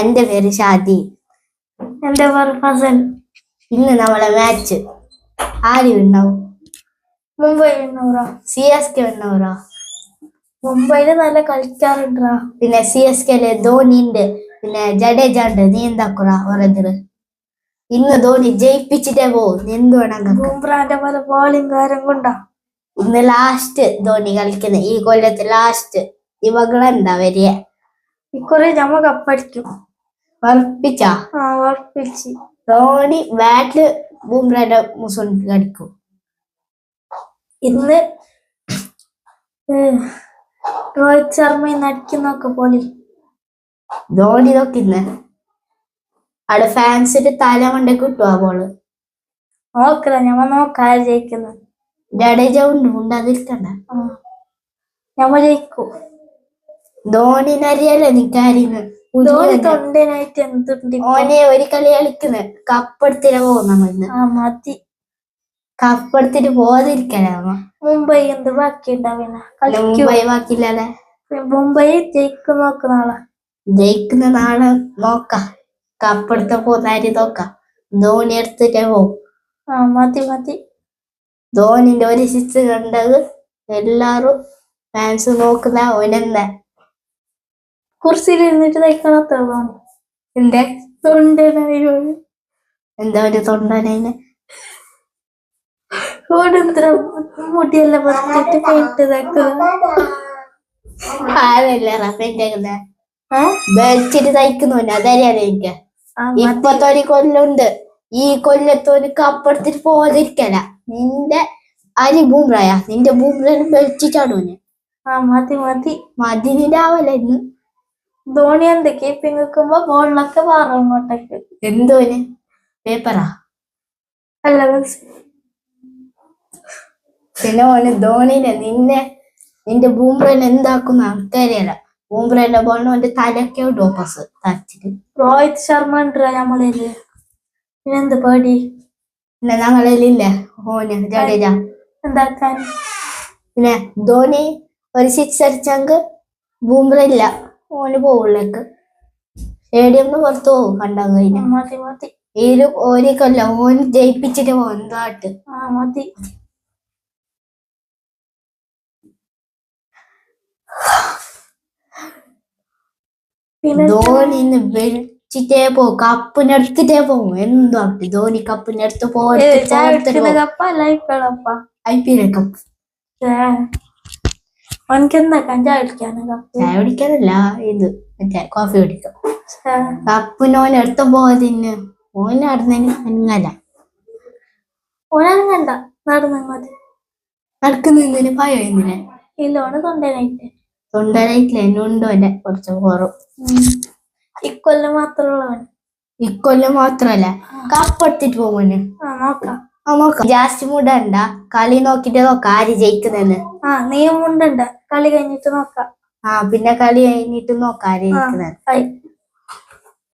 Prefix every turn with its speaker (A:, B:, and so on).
A: എന്റെ പേര് ഷാദി.
B: എന്റെ പേര് ഫസൽ.
A: ഇന്ന് നമ്മളെ മാച്ച് ആര് വിണ്ണാവും?
B: മുംബൈ വിണ്ണൂറാ.
A: CSK വിണ്ണൂറാ?
B: മുംബൈയില് നല്ല കളിക്കാറുണ്ടാ.
A: പിന്നെ CSK ധോണി ഉണ്ട്, പിന്നെ ജഡേജ ഉണ്ട്. നീ എന്താക്കുറാ ഓറഞ്ചറ്? ഇന്ന് ധോണി ജയിപ്പിച്ചിട്ടേ പോകും. എന്ത് വേണം?
B: ബുംറാന്റെ പോലെ ബോളിംഗ് കാരം കൊണ്ടാ.
A: ഇന്ന് ലാസ്റ്റ് ധോണി കളിക്കുന്നത്, ഈ കൊല്ലത്ത് ലാസ്റ്റ്. ഇവകളുണ്ടാ വരിക?
B: ഇക്കുറി നമ്മ കപ്പടിക്കും.
A: ഉറപ്പിച്ചാ?
B: ഉറപ്പിച്ച്.
A: ധോണി ബാറ്റില് ബുംറാന്റെ മുസുണ്ട് കളിക്കും.
B: ഇന്ന് രോഹിത് ശർമ്മ നടിക്കുന്നൊക്കെ പോലെ
A: ധോണി നോക്കിന്ന് അവിടെ ഫാൻസിന്റെ തല കൊണ്ടേ കിട്ടുവാ ബോള്.
B: നോക്കല ഞമ്മ നോക്കാ ജയിക്കുന്നത്.
A: ജഡേജ ഉണ്ടാതിരിക്കണ്ട.
B: ഞമ്മ ജയിക്കും.
A: ധോണിനറിയല്ലേ നിക്കാരിന്ന്
B: തൊണ്ടനായിട്ട് എന്തുണ്ട്.
A: ഓനെ ഒരു കളി കളിക്കുന്നത് കപ്പെടുത്തിട്ട് പോകും. നമ്മളിന്ന്
B: മതി
A: കപ്പെടുത്തിട്ട് പോകാതിരിക്കാനാ.
B: മുംബൈ എന്ത് ബാക്കി ഉണ്ടാവില്ല.
A: മുംബൈ ബാക്കിയില്ലാതെ
B: മുംബൈ ജയിക്കും. നോക്ക് നാളെ
A: ജയിക്കുന്ന നാളെ നോക്കാം. കപ്പെടുത്ത പോകുന്ന നോക്കാം. ധോണി എടുത്തിട്ടേ പോകും.
B: മതി മതി.
A: ധോണിന്റെ ഒരു സിക്സ് കണ്ടത് എല്ലാരും ഫാൻസ് നോക്കുന്ന ഓനെന്താ
B: കുർസിയിൽ ഇരുന്നിട്ട് തയ്ക്കണത്ര ധോണി.
A: എന്റെ
B: തൊണ്ടനായി
A: എന്താ ഒരു തൊണ്ടനെ
B: മുടിയെല്ലാം പറിച്ചിട്ട് പെയിന്റ്
A: ആരല്ല ബെൽറ്റിട്ട് തയ്ക്കുന്നു. അതറിയാതെ എനിക്ക്. ഇപ്പത്തെ ഒരു കൊല്ലുണ്ട്. ഈ കൊല്ലത്തൊരു കപ്പെടുത്തിട്ട് പോകാതിരിക്കല. നിന്റെ അരി ബൂമ്രയാ, നിന്റെ ബൂമ്രന് ബെൽറ്റിട്ടാണോന്.
B: മതി മതി
A: മതി. നിന്റെ ആവല്ല ഇന്ന്
B: ധോണി എന്ത് കീപ്പിങ് വെക്കുമ്പോ ബോളിലൊക്കെ മാറും അങ്ങോട്ടേക്ക്.
A: എന്തോന് പേപ്പറാ
B: അല്ല.
A: പിന്നെ ഓന് ധോണിനെ നിന്റെ ബൂമ്രനെ എന്താക്കുന്ന ആൾക്കാരിയല്ല. ബൂമ്രന്റെ ബോളിന് ഓന്റെ തലക്കെ ഡോപ്പസ് തച്ചിട്ട്.
B: രോഹിത് ശർമ്മ ഉണ്ടാ നമ്മളേല്. പിന്നെന്ത് പേടി?
A: പിന്നെ ഞങ്ങളില്ലേ ഓന് ജഡേജ
B: എന്താക്കാൻ.
A: പിന്നെ ധോണി ഒരു സിക്സ് അടിച്ചെങ്കിൽ ബൂമ്ര ഇല്ല, ഓന് പോവുള്ളേക്ക് സ്റ്റേഡിയം പുറത്തു പോകും. കണ്ടാൽ കഴിഞ്ഞ
B: മതി മതി.
A: ഒരു കൊല്ലം ഓന് ജയിപ്പിച്ചിട്ട് പോകും. എന്താട്ട്
B: മതി.
A: ധോണി ഇന്ന് വെച്ചിട്ടേ പോകും. കപ്പിനെടുത്തിട്ടേ പോകും. എന്താട്ട് ധോണി കപ്പിനെടുത്ത് IPL കപ്പ്. ചായ കുടിക്കാനല്ല, ഇത് മറ്റേ കോഫി കുടിക്കും. കപ്പിനോൻ എടുത്ത പോകതിന് ഓന് നടന്നതിന് അനങ്ങല.
B: ഓനങ്ങണ്ട
A: നടക്കുന്നതിന് ഭയോ എന്തിനെ?
B: ഇല്ല, ഓന്
A: തൊണ്ടനായിട്ടില്ല. എന്നുണ്ടോ എന്റെ കുറച്ച് കുറവ്.
B: ഇക്കൊല്ലം മാത്രമുള്ളവൻ.
A: ഇക്കൊല്ലം മാത്രല്ല കപ്പെടുത്തിട്ട് പോകുന്നു.
B: നോക്കാം.
A: ജാസ്തി മുടണ്ട. കളി നോക്കിട്ട് നോക്കാം ആര് ജയിക്കുന്നെന്ന്.
B: നീ മുണ്ടണ്ട. കളി കഴിഞ്ഞിട്ട് നോക്കാം.
A: പിന്നെ കളി കഴിഞ്ഞിട്ട് നോക്കാം ആര് ജയിക്കുന്നത്.